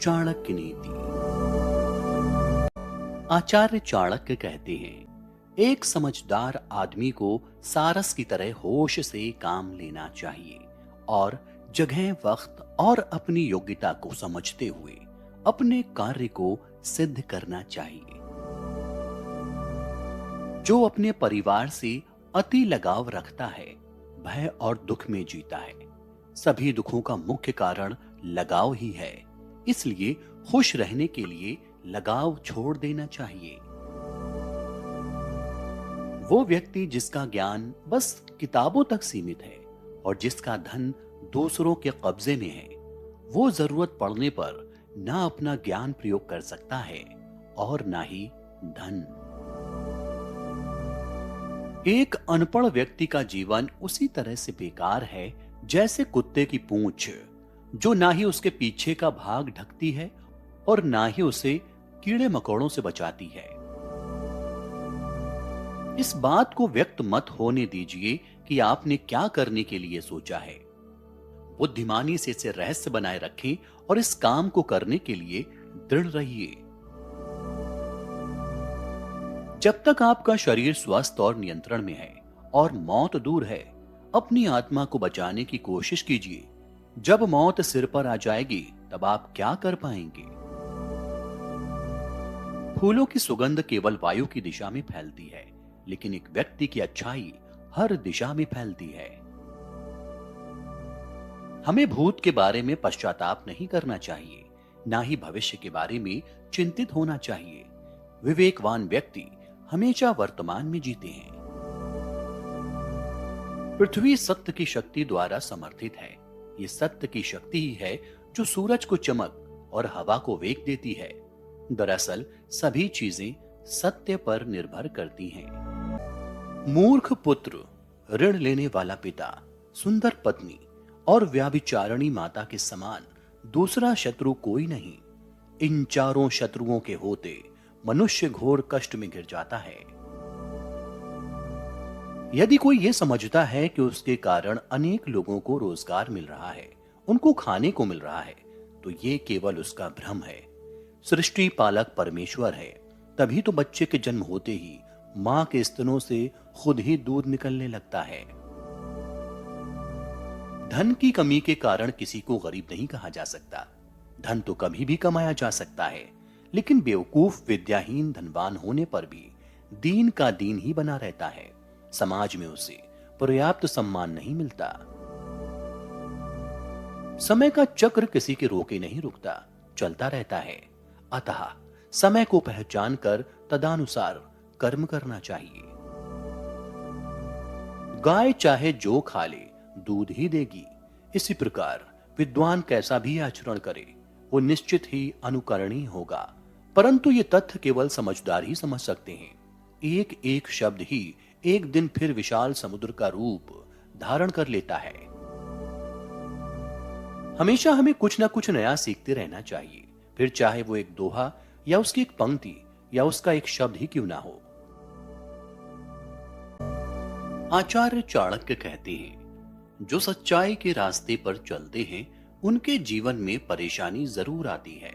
चाणक्य नीति। आचार्य चाणक्य कहते हैं, एक समझदार आदमी को सारस की तरह होश से काम लेना चाहिए और जगह, वक्त और अपनी योग्यता को समझते हुए अपने कार्य को सिद्ध करना चाहिए। जो अपने परिवार से अति लगाव रखता है, भय और दुख में जीता है। सभी दुखों का मुख्य कारण लगाव ही है, इसलिए खुश रहने के लिए लगाव छोड़ देना चाहिए। वो व्यक्ति जिसका ज्ञान बस किताबों तक सीमित है और जिसका धन दूसरों के कब्जे में है, वो जरूरत पड़ने पर ना अपना ज्ञान प्रयोग कर सकता है और ना ही धन। एक अनपढ़ व्यक्ति का जीवन उसी तरह से बेकार है जैसे कुत्ते की पूंछ, जो ना ही उसके पीछे का भाग ढकती है और ना ही उसे कीड़े मकोड़ों से बचाती है। इस बात को व्यक्त मत होने दीजिए कि आपने क्या करने के लिए सोचा है। बुद्धिमानी से इसे रहस्य बनाए रखें और इस काम को करने के लिए दृढ़ रहिए। जब तक आपका शरीर स्वस्थ और नियंत्रण में है और मौत दूर है, अपनी आत्मा को बचाने की कोशिश कीजिए। जब मौत सिर पर आ जाएगी, तब आप क्या कर पाएंगे? फूलों की सुगंध केवल वायु की दिशा में फैलती है, लेकिन एक व्यक्ति की अच्छाई हर दिशा में फैलती है। हमें भूत के बारे में पश्चाताप नहीं करना चाहिए, ना ही भविष्य के बारे में चिंतित होना चाहिए। विवेकवान व्यक्ति हमेशा वर्तमान में जीते हैं। पृथ्वी सत्य की शक्ति द्वारा समर्थित है। ये सत्य की शक्ति ही है जो सूरज को चमक और हवा को वेग देती है। दरअसल सभी चीजें सत्य पर निर्भर करती हैं। मूर्ख पुत्र, ऋण लेने वाला पिता, सुंदर पत्नी और व्याभिचारिणी माता के समान दूसरा शत्रु कोई नहीं। इन चारों शत्रुओं के होते मनुष्य घोर कष्ट में गिर जाता है। यदि कोई यह समझता है कि उसके कारण अनेक लोगों को रोजगार मिल रहा है, उनको खाने को मिल रहा है, तो ये केवल उसका भ्रम है। सृष्टि पालक परमेश्वर है, तभी तो बच्चे के जन्म होते ही मां के स्तनों से खुद ही दूध निकलने लगता है। धन की कमी के कारण किसी को गरीब नहीं कहा जा सकता। धन तो कभी भी कमाया जा सकता है, लेकिन बेवकूफ विद्याहीन धनवान होने पर भी दीन का दीन ही बना रहता है। समाज में उसे पर्याप्त सम्मान नहीं मिलता। समय का चक्र किसी के रोके नहीं रुकता, चलता रहता है। अतः समय को पहचान कर तदानुसार कर्म करना चाहिए। गाय चाहे जो खा ले, दूध ही देगी। इसी प्रकार विद्वान कैसा भी आचरण करे, वो निश्चित ही अनुकरणीय होगा। परंतु ये तथ्य केवल समझदार ही समझ सकते हैं। एक एक शब्द ही एक दिन फिर विशाल समुद्र का रूप धारण कर लेता है। हमेशा हमें कुछ ना कुछ नया सीखते रहना चाहिए, फिर चाहे वो एक दोहा या उसकी एक पंक्ति या उसका एक शब्द ही क्यों ना हो। आचार्य चाणक्य कहते हैं, जो सच्चाई के रास्ते पर चलते हैं उनके जीवन में परेशानी जरूर आती है,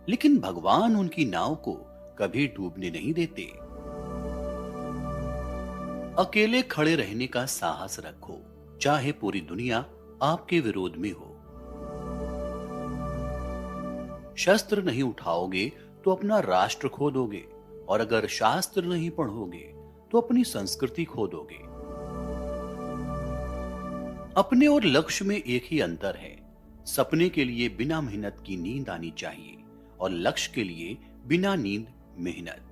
लेकिन भगवान उनकी नाव को कभी डूबने नहीं देते। अकेले खड़े रहने का साहस रखो, चाहे पूरी दुनिया आपके विरोध में हो। शस्त्र नहीं उठाओगे तो अपना राष्ट्र खो दोगे, और अगर शास्त्र नहीं पढ़ोगे तो अपनी संस्कृति खो दोगे। अपने और लक्ष्य में एक ही अंतर है। सपने के लिए बिना मेहनत की नींद आनी चाहिए और लक्ष्य के लिए बिना नींद मेहनत।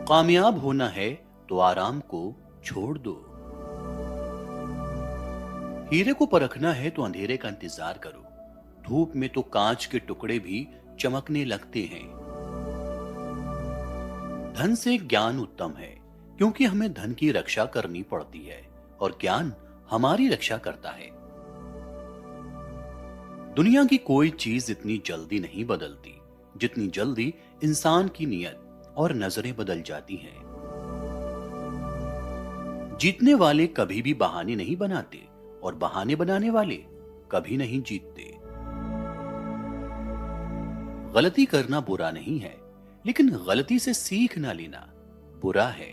कामयाब होना है तो आराम को छोड़ दो। हीरे को परखना है तो अंधेरे का इंतजार करो। धूप में तो कांच के टुकड़े भी चमकने लगते हैं। धन से ज्ञान उत्तम है, क्योंकि हमें धन की रक्षा करनी पड़ती है और ज्ञान हमारी रक्षा करता है। दुनिया की कोई चीज इतनी जल्दी नहीं बदलती जितनी जल्दी इंसान की नीयत और नजरें बदल जाती हैं। जीतने वाले कभी भी बहाने नहीं बनाते और बहाने बनाने वाले कभी नहीं जीतते। गलती करना बुरा नहीं है, लेकिन गलती से सीख ना लेना बुरा है।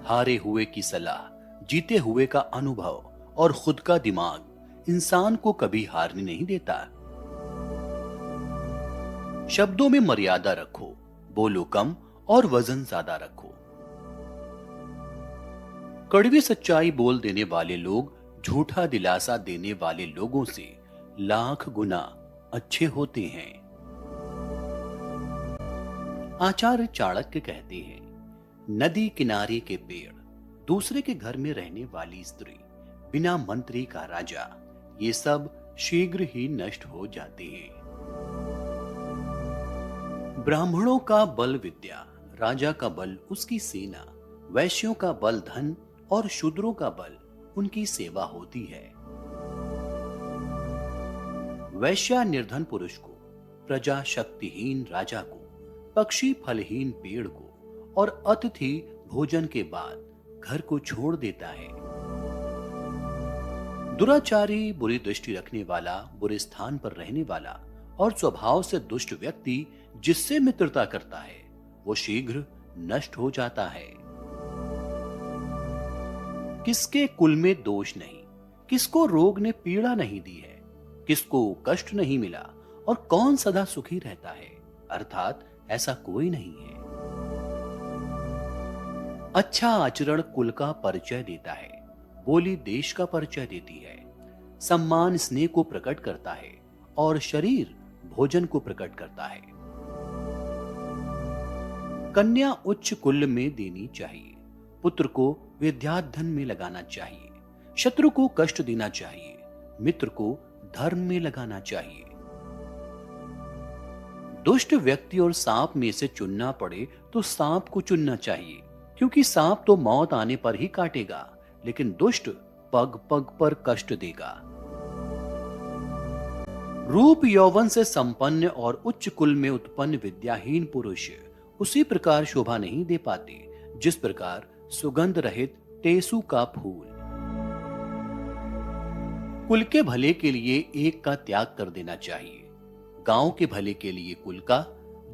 हारे हुए की सलाह, जीते हुए का अनुभव और खुद का दिमाग इंसान को कभी हारने नहीं देता। शब्दों में मर्यादा रखो, बोलो कम और वजन ज्यादा रखो। कड़वी सच्चाई बोल देने वाले लोग झूठा दिलासा देने वाले लोगों से लाख गुना अच्छे होते हैं। आचार्य चाणक्य कहते हैं, नदी किनारे के पेड़, दूसरे के घर में रहने वाली स्त्री, बिना मंत्री का राजा, ये सब शीघ्र ही नष्ट हो जाते हैं। ब्राह्मणों का बल विद्या, राजा का बल उसकी सेना, वैश्यों का बल धन और शूद्रों का बल उनकी सेवा होती है। वैश्या निर्धन पुरुष को, प्रजा शक्तिहीन राजा को, पक्षी फलहीन पेड़ को और अतिथि भोजन के बाद घर को छोड़ देता है। दुराचारी, बुरी दृष्टि रखने वाला, बुरे स्थान पर रहने वाला और स्वभाव से दुष्ट व्यक्ति जिससे मित्रता करता है वो शीघ्र नष्ट हो जाता है। किसके कुल में दोष नहीं, किसको रोग ने पीड़ा नहीं दी है, किसको कष्ट नहीं मिला और कौन सदा सुखी रहता है, अर्थात ऐसा कोई नहीं है। अच्छा आचरण कुल का परिचय देता है, बोली देश का परिचय देती है, सम्मान स्नेह को प्रकट करता है और शरीर भोजन को प्रकट करता है। कन्या उच्च कुल में देनी चाहिए, पुत्र को विद्याधन में लगाना चाहिए, शत्रु को कष्ट देना चाहिए, मित्र को धर्म में लगाना चाहिए। दुष्ट व्यक्ति और सांप में से चुनना पड़े तो सांप को चुनना चाहिए, क्योंकि सांप तो मौत आने पर ही काटेगा, लेकिन दुष्ट पग पग पर कष्ट देगा। रूप यौवन से संपन्न और उच्च कुल में उत्पन्न विद्याहीन पुरुष उसी प्रकार शोभा नहीं दे पाते जिस प्रकार सुगंध रहित टेसू का फूल। कुल के भले के लिए एक का त्याग कर देना चाहिए, गांव के भले के लिए कुल का,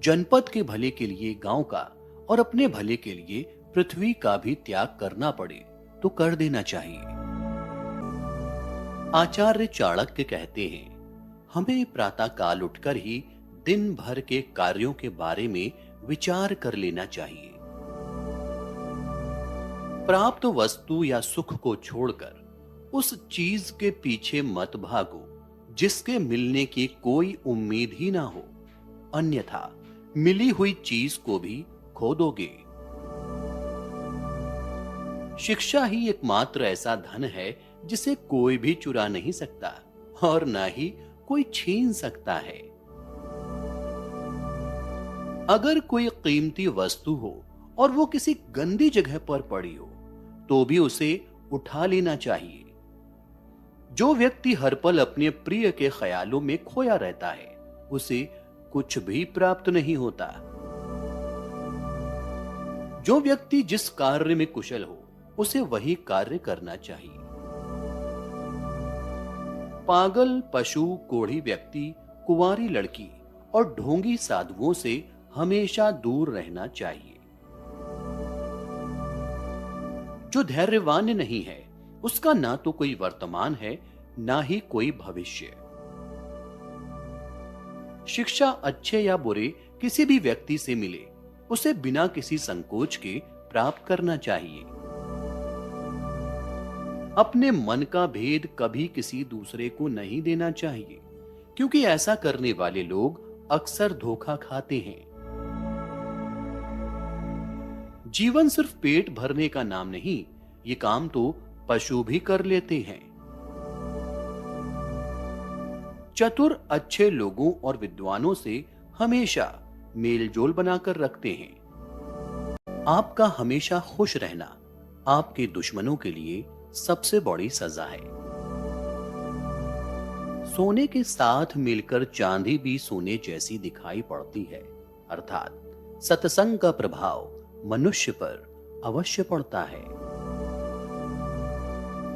जनपद के भले के लिए गांव का और अपने भले के लिए पृथ्वी का भी त्याग करना पड़े तो कर देना चाहिए। आचार्य चाणक्य कहते हैं, हमें प्रातः काल उठकर ही दिन भर के कार्यों के बारे में विचार कर लेना चाहिए। प्राप्त वस्तु या सुख को छोड़कर उस चीज के पीछे मत भागो जिसके मिलने की कोई उम्मीद ही ना हो, अन्यथा मिली हुई चीज को भी खो दोगे। शिक्षा ही एकमात्र ऐसा धन है जिसे कोई भी चुरा नहीं सकता और ना ही कोई छीन सकता है। अगर कोई कीमती वस्तु हो और वो किसी गंदी जगह पर पड़ी हो तो भी उसे उठा लेना चाहिए। जो व्यक्ति हर पल अपने प्रिय के ख्यालों में खोया रहता है उसे कुछ भी प्राप्त नहीं होता। जो व्यक्ति जिस कार्य में कुशल हो उसे वही कार्य करना चाहिए। पागल, पशु, कोढ़ी व्यक्ति, कुंवारी लड़की और ढोंगी साधुओं से हमेशा दूर रहना चाहिए। जो धैर्यवान नहीं है उसका ना तो कोई वर्तमान है ना ही कोई भविष्य। शिक्षा अच्छे या बुरे किसी भी व्यक्ति से मिले उसे बिना किसी संकोच के प्राप्त करना चाहिए। अपने मन का भेद कभी किसी दूसरे को नहीं देना चाहिए, क्योंकि ऐसा करने वाले लोग अक्सर धोखा खाते हैं। जीवन सिर्फ पेट भरने का नाम नहीं, ये काम तो पशु भी कर लेते हैं। चतुर अच्छे लोगों और विद्वानों से हमेशा मेलजोल बनाकर रखते हैं। आपका हमेशा खुश रहना आपके दुश्मनों के लिए सबसे बड़ी सजा है। सोने के साथ मिलकर चांदी भी सोने जैसी दिखाई पड़ती है, अर्थात सत्संग का प्रभाव मनुष्य पर अवश्य पड़ता है।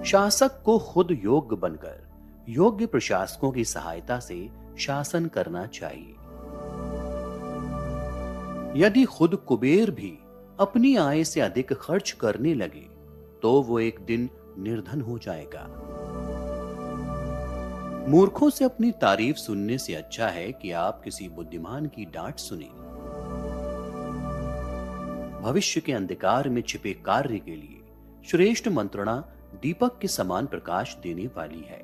शासक को खुद योग्य बनकर योग्य प्रशासकों की सहायता से शासन करना चाहिए। यदि खुद कुबेर भी अपनी आय से अधिक खर्च करने लगे तो वो एक दिन निर्धन हो जाएगा। मूर्खों से अपनी तारीफ सुनने से अच्छा है कि आप किसी बुद्धिमान की डांट सुने। भविष्य के अंधकार में छिपे कार्य के लिए श्रेष्ठ मंत्रणा दीपक के समान प्रकाश देने वाली है।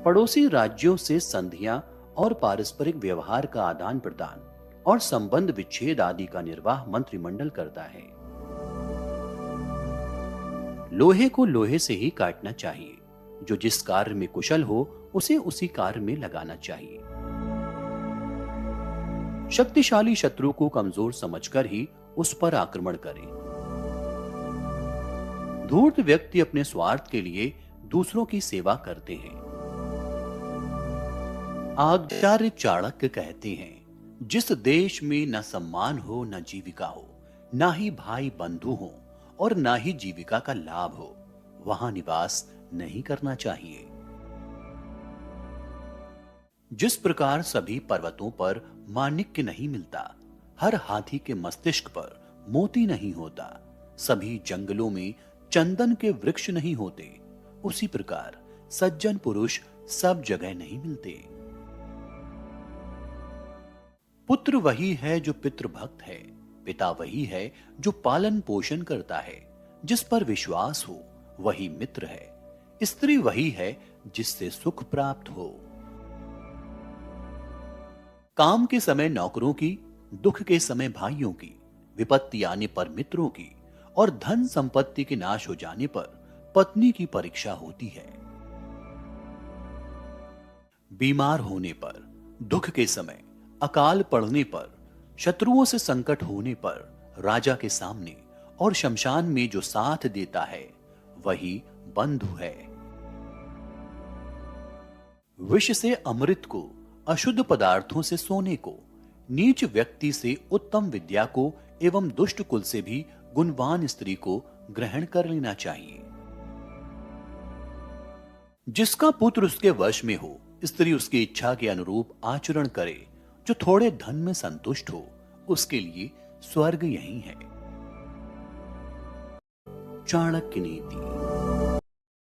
पड़ोसी राज्यों से संधियां और पारस्परिक व्यवहार का आदान प्रदान और संबंध विच्छेद आदि का निर्वाह मंत्रिमंडल करता है। लोहे को लोहे से ही काटना चाहिए। जो जिस कार्य में कुशल हो उसे उसी कार्य में लगाना चाहिए। शक्तिशाली शत्रु को कमजोर समझकर ही उस पर आक्रमण करें। धूर्त व्यक्ति अपने स्वार्थ के लिए दूसरों की सेवा करते हैं। आचार्य चाणक्य कहते हैं, जिस देश में न सम्मान हो न जीविका हो, ना ही भाई बंधु हो और ना ही जीविका का लाभ हो, वहां निवास नहीं करना चाहिए। जिस प्रकार सभी पर्वतों पर माणिक्य नहीं मिलता, हर हाथी के मस्तिष्क पर मोती नहीं होता, सभी जंगलों में चंदन के वृक्ष नहीं होते, उसी प्रकार सज्जन पुरुष सब जगह नहीं मिलते। पुत्र वही है जो पितृभक्त है, पिता वही है जो पालन पोषण करता है, जिस पर विश्वास हो वही मित्र है, स्त्री वही है जिससे सुख प्राप्त हो। काम के समय नौकरों की, दुख के समय भाइयों की, विपत्ति आने पर मित्रों की और धन संपत्ति के नाश हो जाने पर पत्नी की परीक्षा होती है। बीमार होने पर, दुख के समय, अकाल पड़ने पर, शत्रुओं से संकट होने पर राजा के सामने और शमशान में जो साथ देता है वही बंधु है। विष से अमृत को, अशुद्ध पदार्थों से सोने को, नीच व्यक्ति से उत्तम विद्या को एवं दुष्ट कुल से भी गुणवान स्त्री को ग्रहण कर लेना चाहिए। जिसका पुत्र उसके वश में हो, स्त्री उसकी इच्छा के अनुरूप आचरण करे, जो थोड़े धन में संतुष्ट हो, उसके लिए स्वर्ग यही है। चाणक्य नीति।